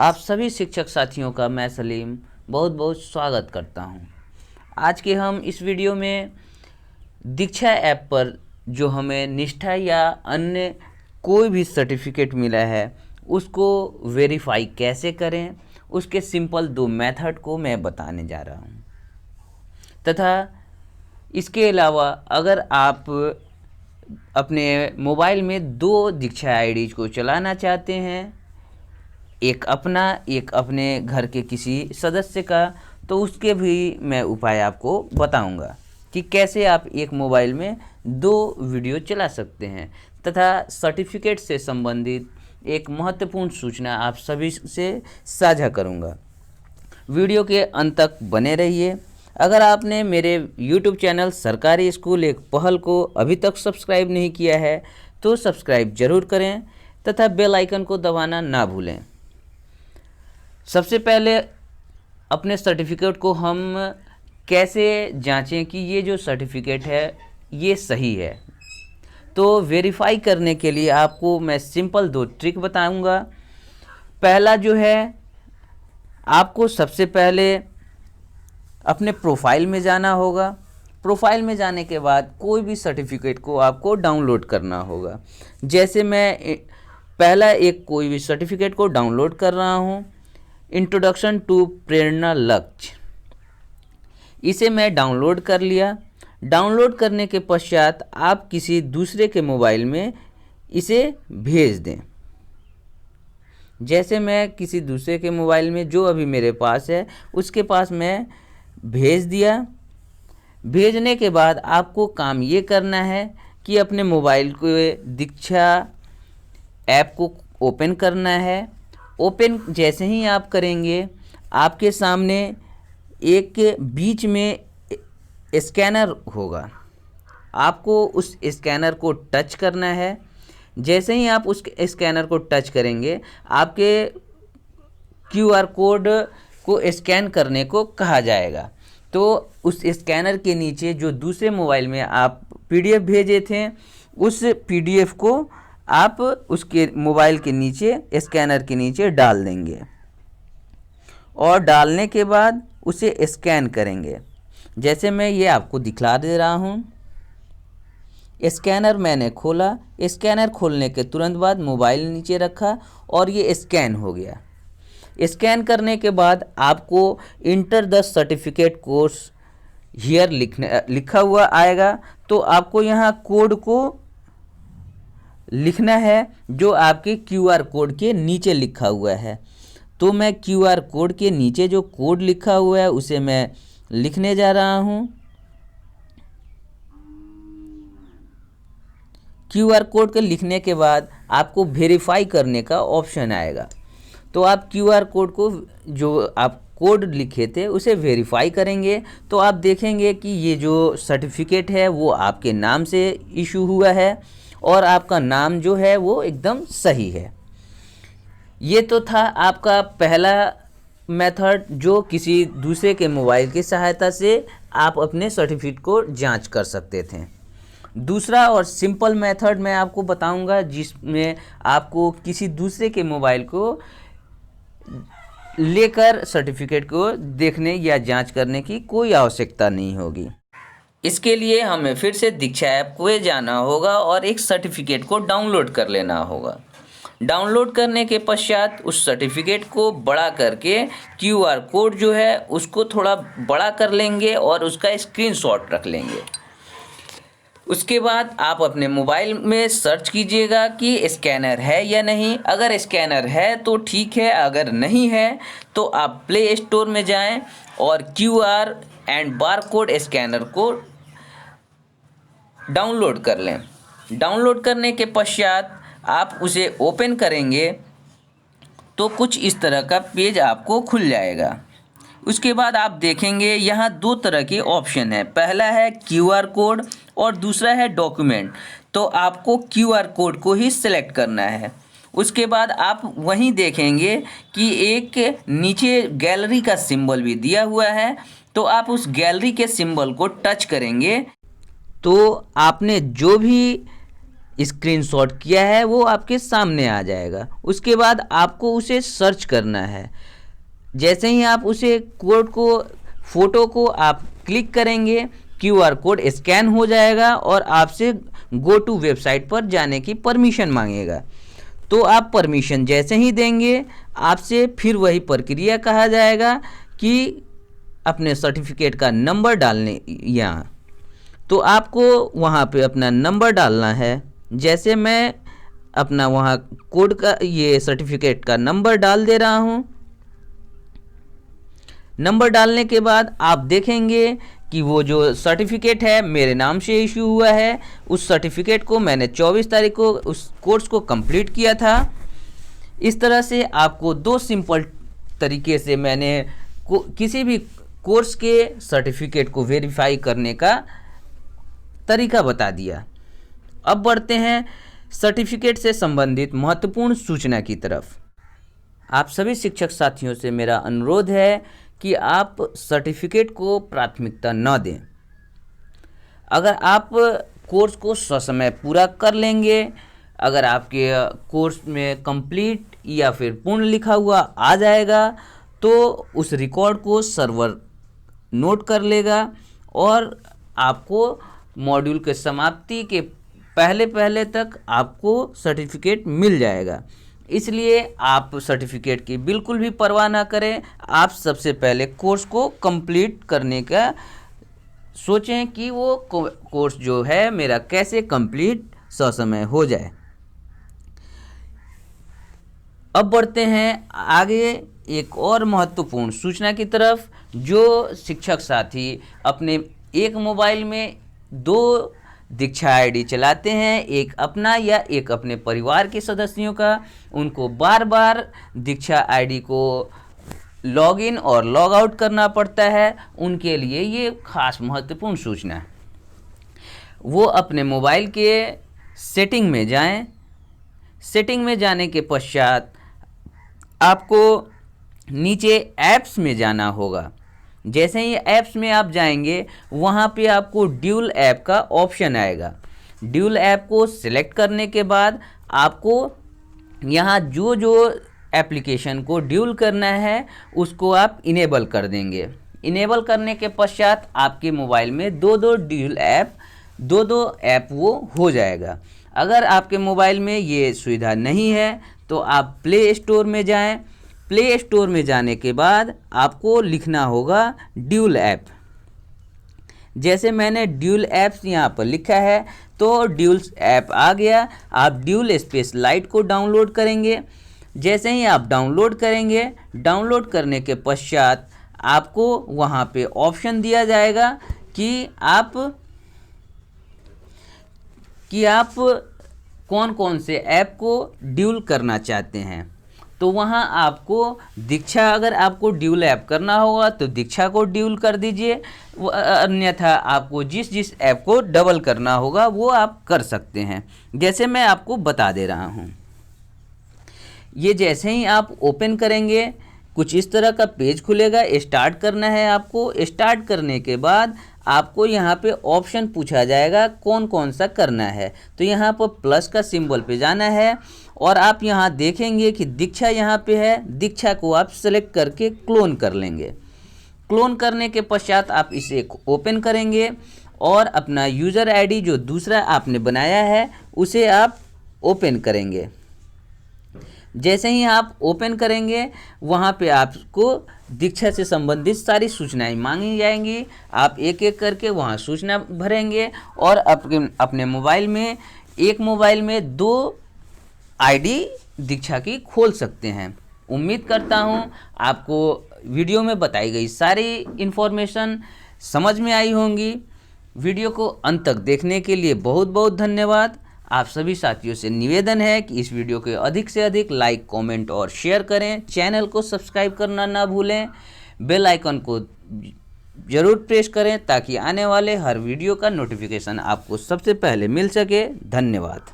आप सभी शिक्षक साथियों का मैं सलीम बहुत बहुत स्वागत करता हूं। आज के हम इस वीडियो में दीक्षा ऐप पर जो हमें निष्ठा या अन्य कोई भी सर्टिफिकेट मिला है उसको वेरीफाई कैसे करें, उसके सिंपल 2 मेथड को मैं बताने जा रहा हूं। तथा इसके अलावा अगर आप अपने मोबाइल में 2 दीक्षा आईडीज़ को चलाना चाहते हैं, एक अपना एक अपने घर के किसी सदस्य का, तो उसके भी मैं उपाय आपको बताऊंगा कि कैसे आप एक मोबाइल में 2 वीडियो चला सकते हैं। तथा सर्टिफिकेट से संबंधित एक महत्वपूर्ण सूचना आप सभी से साझा करूंगा। वीडियो के अंत तक बने रहिए। अगर आपने मेरे YouTube चैनल सरकारी स्कूल एक पहल को अभी तक सब्सक्राइब नहीं किया है तो सब्सक्राइब ज़रूर करें तथा बेल आइकन को दबाना ना भूलें। सबसे पहले अपने सर्टिफिकेट को हम कैसे जांचें कि ये जो सर्टिफिकेट है ये सही है, तो वेरीफाई करने के लिए आपको मैं सिंपल 2 ट्रिक बताऊंगा। पहला जो है, आपको सबसे पहले अपने प्रोफाइल में जाना होगा। प्रोफाइल में जाने के बाद कोई भी सर्टिफिकेट को आपको डाउनलोड करना होगा। जैसे मैं पहला एक कोई भी सर्टिफिकेट को डाउनलोड कर रहा हूँ, इंट्रोडक्शन टू प्रेरणा लक्ष्य। इसे मैं डाउनलोड कर लिया। डाउनलोड करने के पश्चात आप किसी दूसरे के मोबाइल में इसे भेज दें। जैसे मैं किसी दूसरे के मोबाइल में जो अभी मेरे पास है उसके पास मैं भेज दिया। भेजने के बाद आपको काम ये करना है कि अपने मोबाइल को दीक्षा ऐप को ओपन करना है। ओपन जैसे ही आप करेंगे आपके सामने एक बीच में स्कैनर होगा। आपको उस स्कैनर को टच करना है। जैसे ही आप उस स्कैनर को टच करेंगे आपके QR कोड को स्कैन करने को कहा जाएगा। तो उस स्कैनर के नीचे जो दूसरे मोबाइल में आप PDF भेजे थे उस PDF को आप उसके मोबाइल के नीचे स्कैनर के नीचे डाल देंगे और डालने के बाद उसे स्कैन करेंगे। जैसे मैं ये आपको दिखला दे रहा हूँ। स्कैनर मैंने खोला। स्कैनर खोलने के तुरंत बाद मोबाइल नीचे रखा और ये स्कैन हो गया। स्कैन करने के बाद आपको enter the certificate course here लिखा हुआ आएगा। तो आपको यहाँ कोड को लिखना है जो आपके QR कोड के नीचे लिखा हुआ है। तो मैं QR कोड के नीचे जो कोड लिखा हुआ है उसे मैं लिखने जा रहा हूँ। QR कोड के लिखने के बाद आपको वेरीफाई करने का ऑप्शन आएगा। तो आप QR कोड को जो आप कोड लिखे थे उसे वेरीफाई करेंगे तो आप देखेंगे कि ये जो सर्टिफिकेट है वो आपके नाम से इशू हुआ है और आपका नाम जो है वो एकदम सही है। ये तो था आपका पहला मेथड जो किसी दूसरे के मोबाइल की सहायता से आप अपने सर्टिफिकेट को जांच कर सकते थे। दूसरा और सिंपल मेथड मैं आपको बताऊंगा जिसमें आपको किसी दूसरे के मोबाइल को लेकर सर्टिफिकेट को देखने या जांच करने की कोई आवश्यकता नहीं होगी। इसके लिए हमें फिर से दीक्षा ऐप को जाना होगा और एक सर्टिफिकेट को डाउनलोड कर लेना होगा। डाउनलोड करने के पश्चात उस सर्टिफिकेट को बड़ा करके QR कोड जो है उसको थोड़ा बड़ा कर लेंगे और उसका स्क्रीनशॉट रख लेंगे। उसके बाद आप अपने मोबाइल में सर्च कीजिएगा कि स्कैनर है या नहीं। अगर स्कैनर है तो ठीक है, अगर नहीं है तो आप प्ले स्टोर में जाएं और QR एंड बारकोड स्कैनर को डाउनलोड कर लें। डाउनलोड करने के पश्चात आप उसे ओपन करेंगे तो कुछ इस तरह का पेज आपको खुल जाएगा। उसके बाद आप देखेंगे यहाँ 2 तरह के ऑप्शन है। पहला है QR कोड और दूसरा है डॉक्यूमेंट। तो आपको QR कोड को ही सिलेक्ट करना है। उसके बाद आप वहीं देखेंगे कि एक नीचे गैलरी का सिंबल भी दिया हुआ है। तो आप उस गैलरी के सिंबल को टच करेंगे तो आपने जो भी स्क्रीनशॉट किया है वो आपके सामने आ जाएगा। उसके बाद आपको उसे सर्च करना है। जैसे ही आप उसे कोड को फोटो को आप क्लिक करेंगे, QR कोड स्कैन हो जाएगा और आपसे गो टू वेबसाइट पर जाने की परमिशन मांगेगा। तो आप परमिशन जैसे ही देंगे आपसे फिर वही प्रक्रिया कहा जाएगा कि अपने सर्टिफिकेट का नंबर डालने यहाँ, तो आपको वहाँ पे अपना नंबर डालना है। जैसे मैं अपना वहाँ कोड का ये सर्टिफिकेट का नंबर डाल दे रहा हूँ। नंबर डालने के बाद आप देखेंगे कि वो जो सर्टिफिकेट है मेरे नाम से इशू हुआ है। उस सर्टिफिकेट को मैंने 24 तारीख को उस कोर्स को कंप्लीट किया था। इस तरह से आपको 2 सिंपल तरीके से मैंने किसी भी कोर्स के सर्टिफिकेट को वेरीफाई करने का तरीका बता दिया। अब बढ़ते हैं सर्टिफिकेट से संबंधित महत्वपूर्ण सूचना की तरफ। आप सभी शिक्षक साथियों से मेरा अनुरोध है कि आप सर्टिफिकेट को प्राथमिकता न दें। अगर आप कोर्स को ससमय पूरा कर लेंगे, अगर आपके कोर्स में कंप्लीट या फिर पूर्ण लिखा हुआ आ जाएगा तो उस रिकॉर्ड को सर्वर नोट कर लेगा और आपको मॉड्यूल के समाप्ति के पहले तक आपको सर्टिफिकेट मिल जाएगा। इसलिए आप सर्टिफिकेट की बिल्कुल भी परवाह ना करें। आप सबसे पहले कोर्स को कंप्लीट करने का सोचें कि वो कोर्स जो है मेरा कैसे कंप्लीट ससमय हो जाए। अब बढ़ते हैं आगे एक और महत्वपूर्ण सूचना की तरफ। जो शिक्षक साथी अपने एक मोबाइल में 2 दीक्षा आईडी चलाते हैं, एक अपना या एक अपने परिवार के सदस्यों का, उनको बार बार दीक्षा आईडी को लॉगिन और लॉग आउट करना पड़ता है। उनके लिए ये खास महत्वपूर्ण सूचना है। वो अपने मोबाइल के सेटिंग में जाएं। सेटिंग में जाने के पश्चात आपको नीचे ऐप्स में जाना होगा। जैसे ही ऐप्स में आप जाएंगे वहाँ पे आपको ड्यूल ऐप का ऑप्शन आएगा। ड्यूल ऐप को सिलेक्ट करने के बाद आपको यहाँ जो एप्लीकेशन को ड्यूल करना है उसको आप इनेबल कर देंगे। इनेबल करने के पश्चात आपके मोबाइल में 2 ड्यूल ऐप 2 ऐप वो हो जाएगा। अगर आपके मोबाइल में ये सुविधा नहीं है तो आप प्ले स्टोर में जाएं। प्ले स्टोर में जाने के बाद आपको लिखना होगा ड्यूल ऐप। जैसे मैंने ड्यूल ऐप्स यहाँ पर लिखा है तो ड्यूल ऐप आ गया। आप ड्यूल स्पेस लाइट को डाउनलोड करेंगे। जैसे ही आप डाउनलोड करेंगे, डाउनलोड करने के पश्चात आपको वहाँ पे ऑप्शन दिया जाएगा कि आप कौन कौन से ऐप को ड्यूल करना चाहते हैं। तो वहाँ आपको दीक्षा, अगर आपको ड्यूल ऐप करना होगा तो दीक्षा को ड्यूल कर दीजिए, अन्यथा आपको जिस ऐप को डबल करना होगा वो आप कर सकते हैं। जैसे मैं आपको बता दे रहा हूँ। ये जैसे ही आप ओपन करेंगे कुछ इस तरह का पेज खुलेगा। स्टार्ट करना है आपको। स्टार्ट करने के बाद आपको यहाँ पे ऑप्शन पूछा जाएगा कौन कौन सा करना है। तो यहाँ पर प्लस का सिंबल पे जाना है और आप यहाँ देखेंगे कि दीक्षा यहाँ पे है। दीक्षा को आप सेलेक्ट करके क्लोन कर लेंगे। क्लोन करने के पश्चात आप इसे ओपन करेंगे और अपना यूज़र आईडी जो दूसरा आपने बनाया है उसे आप ओपन करेंगे। जैसे ही आप ओपन करेंगे वहाँ पे आपको दीक्षा से संबंधित सारी सूचनाएं मांगी जाएंगी। आप एक एक करके वहाँ सूचना भरेंगे और अपने मोबाइल में एक मोबाइल में 2 आईडी दीक्षा की खोल सकते हैं। उम्मीद करता हूँ आपको वीडियो में बताई गई सारी इन्फॉर्मेशन समझ में आई होंगी। वीडियो को अंत तक देखने के लिए बहुत बहुत धन्यवाद। आप सभी साथियों से निवेदन है कि इस वीडियो को अधिक से अधिक लाइक, कमेंट और शेयर करें। चैनल को सब्सक्राइब करना ना भूलें। बेल आइकन को ज़रूर प्रेस करें ताकि आने वाले हर वीडियो का नोटिफिकेशन आपको सबसे पहले मिल सके। धन्यवाद।